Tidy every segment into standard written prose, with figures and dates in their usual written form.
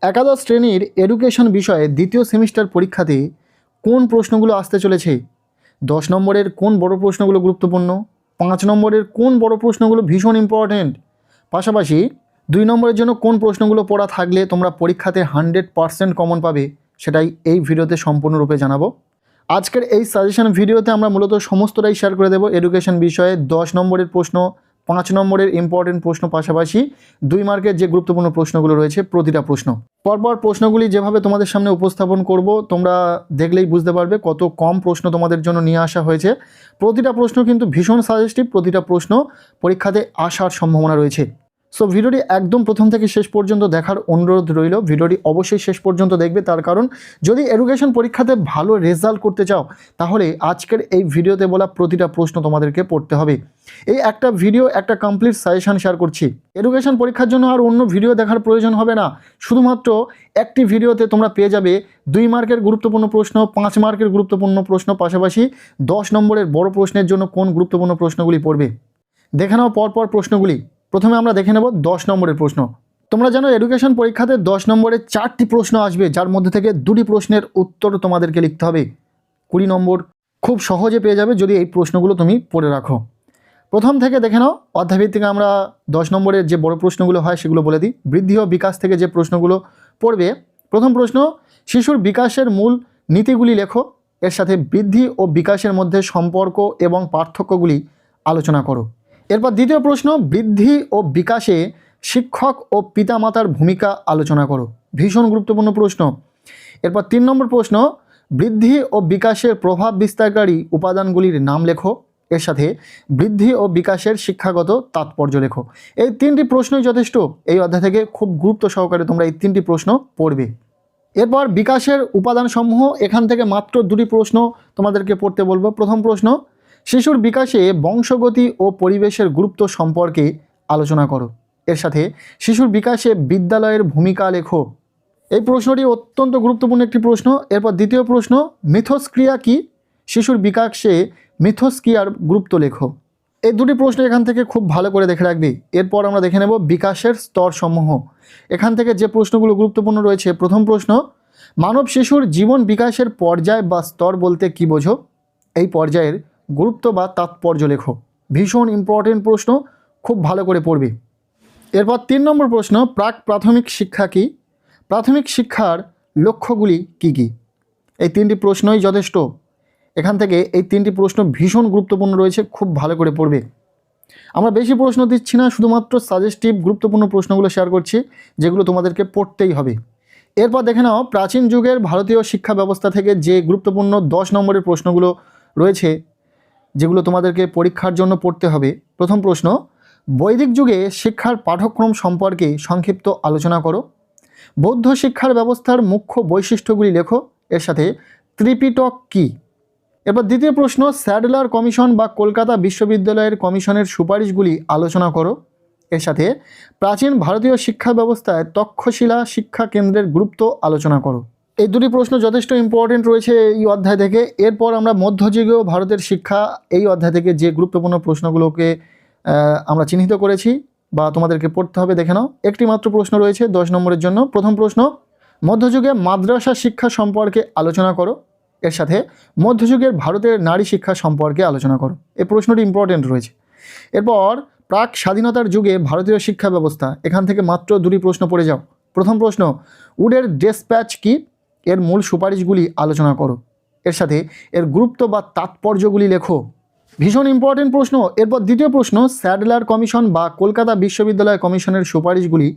একাদশ শ্রেণীর এডুকেশন বিষয়ে দ্বিতীয় সেমিস্টার পরীক্ষাতে কোন প্রশ্নগুলো আসতে চলেছে? 10 নম্বরের কোন বড় প্রশ্নগুলো গুরুত্বপূর্ণ, 5 নম্বরের কোন বড় প্রশ্নগুলো ভীষণ ইম্পর্ট্যান্ট, পাশাপাশি 2 নম্বরের জন্য কোন প্রশ্নগুলো পড়া থাকলে তোমরা পরীক্ষাতে 100% কমন পাবে, সেটাই এই ভিডিওতে সম্পূর্ণরূপে জানাবো। আজকের এই সাজেশন ভিডিওতে আমরা মূলত সমস্তটাই শেয়ার করে দেবো। এডুকেশন বিষয়ে 10 নম্বরের প্রশ্ন, 5 নম্বরের ইম্পর্টেন্ট প্রশ্ন, পাশাপাশি 2 মার্কের যে গুরুত্বপূর্ণ প্রশ্নগুলো রয়েছে প্রতিটা প্রশ্ন। পরপর প্রশ্নগুলি যেভাবে তোমাদের সামনে উপস্থাপন করব তোমরা দেখলেই বুঝতে পারবে কত কম প্রশ্ন তোমাদের জন্য নিয়ে আসা হয়েছে। প্রতিটা প্রশ্ন কিন্তু ভীষণ সাজেস্টিভ, প্রতিটা প্রশ্ন পরীক্ষাতে আসার সম্ভাবনা রয়েছে। সো ভিডিওটি একদম প্রথম থেকে শেষ পর্যন্ত দেখার অনুরোধ রইল। ভিডিওটি অবশ্যই শেষ পর্যন্ত দেখবে, তার কারণ যদি এডুকেশন পরীক্ষাতে ভালো রেজাল্ট করতে চাও তাহলে আজকের এই ভিডিওতে বলা প্রতিটা প্রশ্ন তোমাদেরকে পড়তে হবে। এই একটা ভিডিও একটা কমপ্লিট সাজেশন শেয়ার করছি। এডুকেশন পরীক্ষার জন্য আর অন্য ভিডিও দেখার প্রয়োজন হবে না। শুধুমাত্র একটি ভিডিওতে তোমরা পেয়ে যাবে 2 মার্কের গুরুত্বপূর্ণ প্রশ্ন, 5 মার্কের গুরুত্বপূর্ণ প্রশ্ন, পাশাপাশি 10 নম্বরের বড় প্রশ্নের জন্য কোন গুরুত্বপূর্ণ প্রশ্নগুলি পড়বে। দেখে নাও পরপর প্রশ্নগুলি। প্রথমে আমরা দেখে নেব 10 নম্বরের প্রশ্ন। তোমরা জানো এডুকেশন পরীক্ষাতে 10 নম্বরে 4টি প্রশ্ন আসবে, যার মধ্যে থেকে 2টি প্রশ্নের উত্তর তোমাদেরকে লিখতে হবে। 20 নম্বর খুব সহজে পেয়ে যাবে যদি এই প্রশ্নগুলো তুমি পড়ে রাখো। প্রথম থেকে দেখে নাও, অধ্যায়ভিত্তিক আমরা 10 নম্বরের যে বড় প্রশ্নগুলো হয় সেগুলো বলে দিই। বৃদ্ধি ও বিকাশ থেকে যে প্রশ্নগুলো পড়বে, প্রথম প্রশ্ন, শিশুর বিকাশের মূল নীতিগুলি লেখো। এর সাথে বৃদ্ধি ও বিকাশের মধ্যে সম্পর্ক এবং পার্থক্যগুলি আলোচনা করো। এরপর দ্বিতীয় প্রশ্ন, বৃদ্ধি ও বিকাশে শিক্ষক ও পিতামাতার ভূমিকা আলোচনা করো। ভীষণ গুরুত্বপূর্ণ প্রশ্ন। এরপর 3 নম্বর প্রশ্ন, বৃদ্ধি ও বিকাশের প্রভাব বিস্তারকারী উপাদানগুলির নাম লেখো। এর সাথে বৃদ্ধি ও বিকাশের শিক্ষাগত তাৎপর্য লেখো। এই 3টি প্রশ্নই যথেষ্ট। এই অধ্যায় থেকে খুব গুরুত্ব সহকারে তোমরা এই 3টি প্রশ্ন পড়বে। এরপর বিকাশের উপাদানসমূহ, এখান থেকে মাত্র 2টি প্রশ্ন তোমাদেরকে পড়তে বলবো। প্রথম প্রশ্ন, শিশুর বিকাশে বংশগতি ও পরিবেশের গুরুত্ব সম্পর্কে আলোচনা করো। এর সাথে শিশুর বিকাশে বিদ্যালয়ের ভূমিকা লেখো। এই প্রশ্নটি অত্যন্ত গুরুত্বপূর্ণ একটি প্রশ্ন। এরপর দ্বিতীয় প্রশ্ন, মিথস্ক্রিয়া কি? শিশুর বিকাশে মিথস্ক্রিয়ার গুরুত্ব লেখো। এই 2টি প্রশ্ন এখান থেকে খুব ভালো করে দেখে রাখবে। এরপর আমরা দেখে নেব বিকাশের স্তরসমূহ। এখান থেকে যে প্রশ্নগুলো গুরুত্বপূর্ণ রয়েছে, প্রথম প্রশ্ন, মানব শিশুর জীবন বিকাশের পর্যায় বা স্তর বলতে কি বোঝো? এই পর্যায়ের গুরুত্ব বা তাৎপর্য লেখো। ভীষণ ইম্পর্টেন্ট প্রশ্ন, খুব ভালো করে পড়বে। এরপর 3 নম্বর প্রশ্ন, প্রাথমিক শিক্ষা কি? প্রাথমিক শিক্ষার লক্ষ্যগুলি কি কি? এই 3টি প্রশ্নই যথেষ্ট। এখান থেকে এই 3টি প্রশ্ন ভীষণ গুরুত্বপূর্ণ রয়েছে, খুব ভালো করে পড়বে। আমরা বেশি প্রশ্ন দিচ্ছি না, শুধুমাত্র সাজেস্টিভ গুরুত্বপূর্ণ প্রশ্নগুলো শেয়ার করছি যেগুলো তোমাদেরকে পড়তেই হবে। এরপর দেখে নাও প্রাচীন যুগের ভারতীয় শিক্ষা ব্যবস্থা থেকে যে গুরুত্বপূর্ণ 10 নম্বরের প্রশ্নগুলো রয়েছে যেগুলো তোমাদেরকে পরীক্ষার জন্য পড়তে হবে। প্রথম প্রশ্ন, বৈদিক যুগে শিক্ষার পাঠ্যক্রম সম্পর্কে সংক্ষিপ্ত আলোচনা করো। বৌদ্ধ শিক্ষার ব্যবস্থার মুখ্য বৈশিষ্ট্যগুলি লেখো। এর সাথে ত্রিপিটক কী? এবার দ্বিতীয় প্রশ্ন, স্যাডলার কমিশন বা কলকাতা বিশ্ববিদ্যালয়ের কমিশনের সুপারিশগুলি আলোচনা করো। এর সাথে প্রাচীন ভারতীয় শিক্ষা ব্যবস্থায় তক্ষশিলা শিক্ষা কেন্দ্রের গুরুত্ব আলোচনা করো। এই 2টি প্রশ্ন যথেষ্ট ইম্পর্টেন্ট রয়েছে এই অধ্যায় থেকে। এরপর আমরা মধ্যযুগীয় ভারতের শিক্ষা, এই অধ্যায় থেকে যে গুরুত্বপূর্ণ প্রশ্নগুলোকে আমরা চিহ্নিত করেছি বা তোমাদেরকে পড়তে হবে, দেখে নাও। একটি মাত্র প্রশ্ন রয়েছে 10 নম্বরের জন্য। প্রথম প্রশ্ন, মধ্যযুগে মাদ্রাসা শিক্ষা সম্পর্কে আলোচনা করো। এর সাথে মধ্যযুগের ভারতের নারী শিক্ষা সম্পর্কে আলোচনা করো। এই প্রশ্নটি ইম্পর্টেন্ট রয়েছে। এরপর প্রাক স্বাধীনতার যুগে ভারতীয় শিক্ষা ব্যবস্থা, এখান থেকে মাত্র 2টি প্রশ্ন পড়ে যাও। প্রথম প্রশ্ন, উডের ডেসপ্যাচ কি? এর মূল সুপারিশগুলি আলোচনা করো। এর সাথে এর গুরুত্ব বা তাৎপর্যগুলি লেখো। ভীষণ ইম্পর্টেন্ট প্রশ্ন। এরপর দ্বিতীয় প্রশ্ন, স্যাডলার কমিশন বা কলকাতা বিশ্ববিদ্যালয় কমিশনের সুপারিশগুলি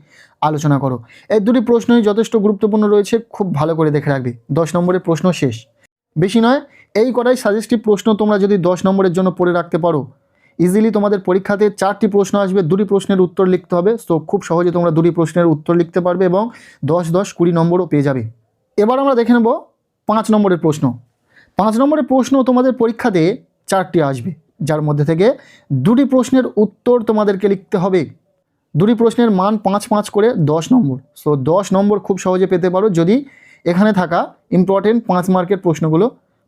আলোচনা করো। এই 2টি প্রশ্নই যথেষ্ট গুরুত্বপূর্ণ রয়েছে, খুব ভালো করে দেখে রাখবে। 10 নম্বরের প্রশ্ন শেষ। বেশি নয়, এই কটাই সাজেস্টিভ প্রশ্ন। তোমরা যদি 10 নম্বরের জন্য পড়ে রাখতে পারো, ইজিলি তোমাদের পরীক্ষাতে 4টি প্রশ্ন আসবে, 2টি প্রশ্নের উত্তর লিখতে হবে। সো খুব সহজে তোমরা 2টি প্রশ্নের উত্তর লিখতে পারবে এবং 10, 10, 20 নম্বরও পেয়ে যাবে। এবার আমরা দেখে নেব 5 নম্বরের প্রশ্ন। 5 নম্বরের প্রশ্ন তোমাদের পরীক্ষাতে 4টি আসবে, যার মধ্যে থেকে 2টি প্রশ্নের উত্তর তোমাদেরকে লিখতে হবে। 2টি প্রশ্নের মান 5 করে 10 নম্বর। সো 10 নম্বর খুব সহজে পেতে পারো যদি এখানে থাকা ইম্পর্টেন্ট 5 মার্কের প্রশ্নগুলো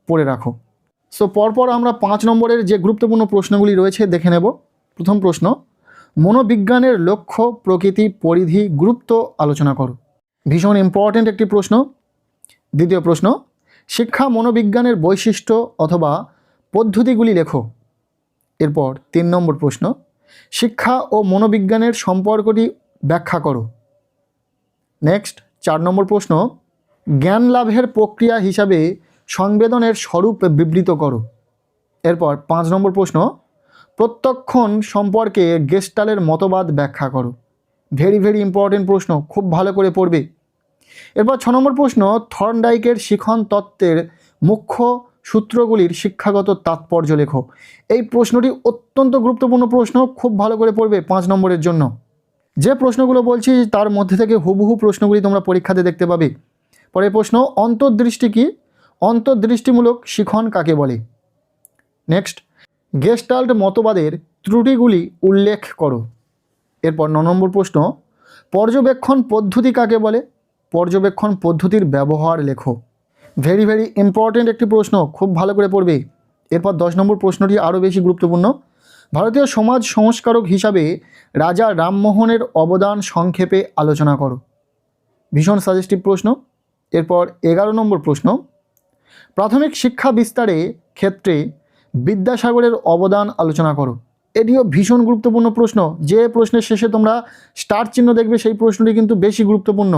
পড়ে রাখো। সো পরপর আমরা 5 নম্বরের যে গুরুত্বপূর্ণ প্রশ্নগুলি রয়েছে দেখে নেব। প্রথম প্রশ্ন, মনোবিজ্ঞানের লক্ষ্য, প্রকৃতি, পরিধি, গুরুত্ব আলোচনা করো। ভীষণ ইম্পর্ট্যান্ট একটি প্রশ্ন। দ্বিতীয় প্রশ্ন, শিক্ষা মনোবিজ্ঞানের বৈশিষ্ট্য অথবা পদ্ধতিগুলি লেখো। এরপর 3 নম্বর প্রশ্ন, শিক্ষা ও মনোবিজ্ঞানের সম্পর্কটি ব্যাখ্যা করো। নেক্সট 4 নম্বর প্রশ্ন, জ্ঞান লাভের প্রক্রিয়া হিসাবে সংবেদনের স্বরূপ বিবৃত করো। এরপর 5 নম্বর প্রশ্ন, প্রত্যক্ষণ সম্পর্কে গেস্টালের মতবাদ ব্যাখ্যা করো। ভেরি ভেরি ইম্পর্টেন্ট প্রশ্ন, খুব ভালো করে পড়বে। এরপর 6 নম্বর প্রশ্ন, থর্নডাইকের শিখন তত্ত্বের মুখ্য সূত্রগুলির শিক্ষাগত তাৎপর্য লেখো। এই প্রশ্নটি অত্যন্ত গুরুত্বপূর্ণ প্রশ্ন, খুব ভালো করে পড়বে 5 নম্বরের জন্য। যে প্রশ্নগুলো বলছি তার মধ্যে থেকে হুবহু প্রশ্নগুলি তোমরা পরীক্ষাতে দেখতে পাবে। পরের প্রশ্ন, অন্তর্দৃষ্টি কি? অন্তর্দৃষ্টিমূলক শিখন কাকে বলে? নেক্সট, গেস্টাল্ট মতবাদের ত্রুটিগুলি উল্লেখ করো। এরপর 9 নম্বর প্রশ্ন, পর্যবেক্ষণ পদ্ধতি কাকে বলে? পর্যবেক্ষণ পদ্ধতির ব্যবহার লেখো। ভেরি ভেরি ইম্পর্টেন্ট একটি প্রশ্ন, খুব ভালো করে পড়বে। এরপর 10 নম্বর প্রশ্নটি আরও বেশি গুরুত্বপূর্ণ। ভারতীয় সমাজ সংস্কারক হিসাবে রাজা রামমোহনের অবদান সংক্ষেপে আলোচনা করো। ভীষণ সাজেস্টিভ প্রশ্ন। এরপর 11 নম্বর প্রশ্ন, প্রাথমিক শিক্ষা বিস্তারে ক্ষেত্রে বিদ্যাসাগরের অবদান আলোচনা করো। এটিও ভীষণ গুরুত্বপূর্ণ প্রশ্ন। যে প্রশ্নের শেষে তোমরা স্টার চিহ্ন দেখবে সেই প্রশ্নটি কিন্তু বেশি গুরুত্বপূর্ণ,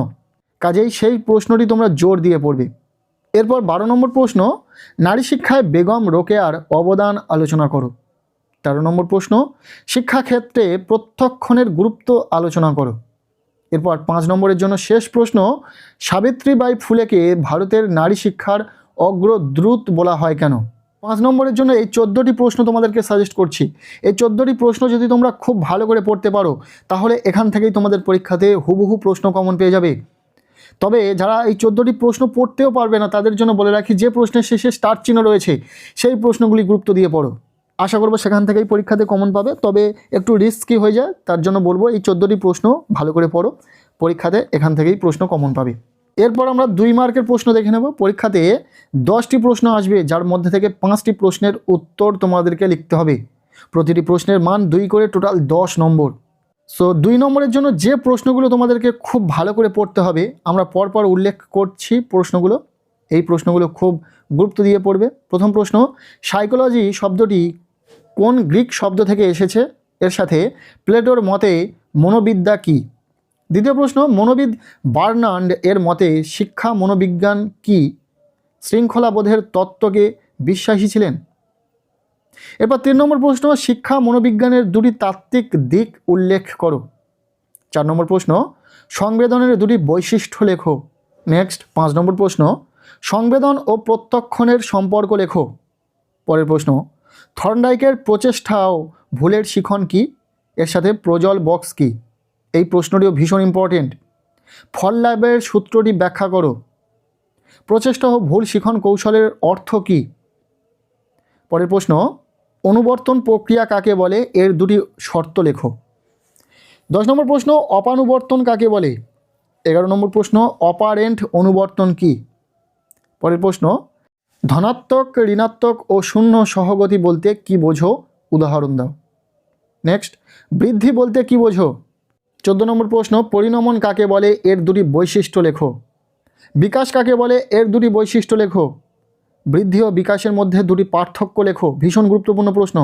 কাজেই সেই প্রশ্নটি তোমরা জোর দিয়ে পড়বে। এরপর 12 নম্বর প্রশ্ন, নারী শিক্ষায় বেগম রোকেয়ার অবদান আলোচনা করো। 13 নম্বর প্রশ্ন, শিক্ষাক্ষেত্রে প্রত্যক্ষণের গুরুত্ব আলোচনা করো। এরপর 5 নম্বরের জন্য শেষ প্রশ্ন, সাবিত্রীবাই ফুলেকে ভারতের নারী শিক্ষার অগ্রদূত বলা হয় কেন? 5 নম্বরের জন্য এই 14টি প্রশ্ন তোমাদেরকে সাজেস্ট করছি। এই 14টি প্রশ্ন যদি তোমরা খুব ভালো করে পড়তে পারো তাহলে এখান থেকেই তোমাদের পরীক্ষাতে হুবহু প্রশ্ন কমন পেয়ে যাবে। তবে যারা এই 14টি প্রশ্ন পড়তেও পারবে না তাদের জন্য বলে রাখি, যে প্রশ্নের শেষে স্টার চিহ্ন রয়েছে সেই প্রশ্নগুলি গুরুত্ব দিয়ে পড়ো। আশা করবো সেখান থেকেই পরীক্ষাতে কমন পাবে, তবে একটু রিস্কি হয়ে যায়, তার জন্য বলবো এই 14টি প্রশ্ন ভালো করে পড়ো, পরীক্ষাতে এখান থেকেই প্রশ্ন কমন পাবে। এরপর আমরা 2 মার্কের প্রশ্ন দেখে নেব। পরীক্ষাতে 10টি প্রশ্ন আসবে, যার মধ্যে থেকে 5টি প্রশ্নের উত্তর তোমাদেরকে লিখতে হবে। প্রতিটি প্রশ্নের মান 2 করে, টোটাল 10 নম্বর। সো 2 নম্বরের জন্য যে প্রশ্নগুলো তোমাদেরকে খুব ভালো করে পড়তে হবে, আমরা পরপর উল্লেখ করছি প্রশ্নগুলো। এই প্রশ্নগুলো খুব গুরুত্ব দিয়ে পড়বে। প্রথম প্রশ্ন, সাইকোলজি শব্দটি কোন গ্রিক শব্দ থেকে এসেছে? এর সাথে প্লেটোর মতে মনোবিদ্যা কী? দ্বিতীয় প্রশ্ন, মনোবিদ বার্নার্ড এর মতে শিক্ষা মনোবিজ্ঞান কি শৃঙ্খলাবোধের তত্ত্বকে বিশ্বাসী ছিলেন? এরপর 3 নম্বর প্রশ্ন, শিক্ষা মনোবিজ্ঞানের 2টি তাত্ত্বিক দিক উল্লেখ করো। 4 নম্বর প্রশ্ন, সংবেদনের 2টি বৈশিষ্ট্য লেখো। নেক্সট 5 নম্বর প্রশ্ন, সংবেদন ও প্রত্যক্ষণের সম্পর্ক লেখো। পরের প্রশ্ন, থর্নডাইকের প্রচেষ্টা ও ভুলের শিখন কি? এর সাথে প্রজল বক্স কি? এই প্রশ্নটিও ভীষণ ইম্পর্টেন্ট। ফল লাভের সূত্রটি ব্যাখ্যা করো। প্রচেষ্টা ও ভুল শিখন কৌশলের অর্থ কী? পরের প্রশ্ন, অনুবর্তন প্রক্রিয়া কাকে বলে? এর 2টি শর্ত লেখো। 10 নম্বর প্রশ্ন, অপানুবর্তন কাকে বলে? 11 নম্বর প্রশ্ন, অপারেন্ট অনুবর্তন কি? পরের প্রশ্ন, ধনাত্মক, ঋণাত্মক ও শূন্য সহগতি বলতে কি বোঝো? উদাহরণ দাও। নেক্সট, বৃদ্ধি বলতে কি বোঝো? 14 নম্বর প্রশ্ন, পরিণমন কাকে বলে? এর 2টি বৈশিষ্ট্য লেখো। বিকাশ কাকে বলে? এর 2টি বৈশিষ্ট্য লেখো। বৃদ্ধি ও বিকাশের মধ্যে 2টি পার্থক্য লেখো। ভীষণ গুরুত্বপূর্ণ প্রশ্ন।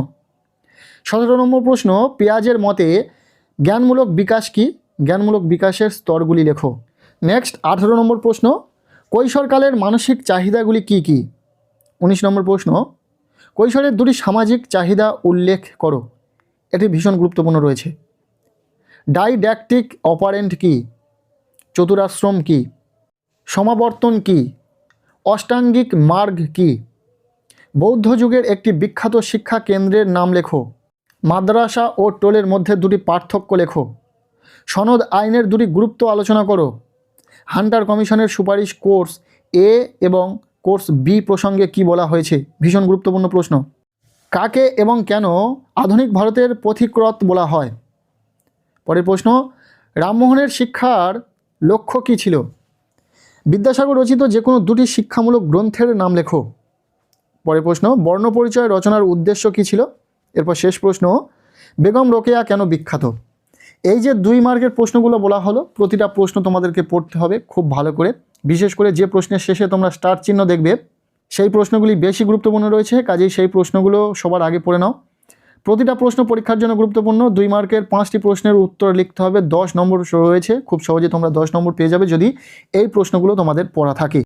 17 নম্বর প্রশ্ন, পেঁয়াজের মতে জ্ঞানমূলক বিকাশ কি? জ্ঞানমূলক বিকাশের স্তরগুলি লেখো। নেক্সট 18 নম্বর প্রশ্ন, কৈশোরকালের মানসিক চাহিদাগুলি কি কি? 19 নম্বর প্রশ্ন, কৈশোরের 2টি সামাজিক চাহিদা উল্লেখ করো। এটি ভীষণ গুরুত্বপূর্ণ রয়েছে। ডাইড্যাকটিক অপারেন্ট কি? চতুরাশ্রম কি? সমাবর্তন কি? অষ্টাঙ্গিক মার্গ কি? বৌদ্ধ যুগের একটি বিখ্যাত শিক্ষা কেন্দ্রের নাম লেখো। মাদ্রাসা ও টোলের মধ্যে 2টি পার্থক্য লেখো। সনদ আইনের 2টি গুরুত্ব আলোচনা করো। হান্টার কমিশনের সুপারিশ কোর্স এ এবং কোর্স বি প্রসঙ্গে কি বলা হয়েছে? ভীষণ গুরুত্বপূর্ণ প্রশ্ন। কাকে এবং কেন আধুনিক ভারতের পথিকৃৎ বলা হয়? পরের প্রশ্ন, রামমোহনের শিক্ষার লক্ষ্য কী ছিল? বিদ্যাসাগর রচিত যে কোনো 2টি শিক্ষামূলক গ্রন্থের নাম লেখো। পরের প্রশ্ন, বর্ণপরিচয় রচনার উদ্দেশ্য কী ছিল? এরপর শেষ প্রশ্ন, বেগম রোকেয়া কেন বিখ্যাত? এই যে 2 মার্কের প্রশ্নগুলো বলা হলো, প্রতিটা প্রশ্ন তোমাদেরকে পড়তে হবে খুব ভালো করে। বিশেষ করে যে প্রশ্নের শেষে তোমরা স্টার চিহ্ন দেখবে সেই প্রশ্নগুলি বেশি গুরুত্বপূর্ণ রয়েছে, কাজেই সেই প্রশ্নগুলো সবার আগে পড়ে নাও। প্রতিটা প্রশ্ন পরীক্ষার জন্য গুরুত্বপূর্ণ। 2 মার্কের 5টি প্রশ্নের উত্তর লিখতে হবে, 10 নম্বর রয়েছে, খুব সহজে তোমরা 10 নম্বর পেয়ে যাবে যদি এই প্রশ্নগুলো তোমাদের পড়া থাকে।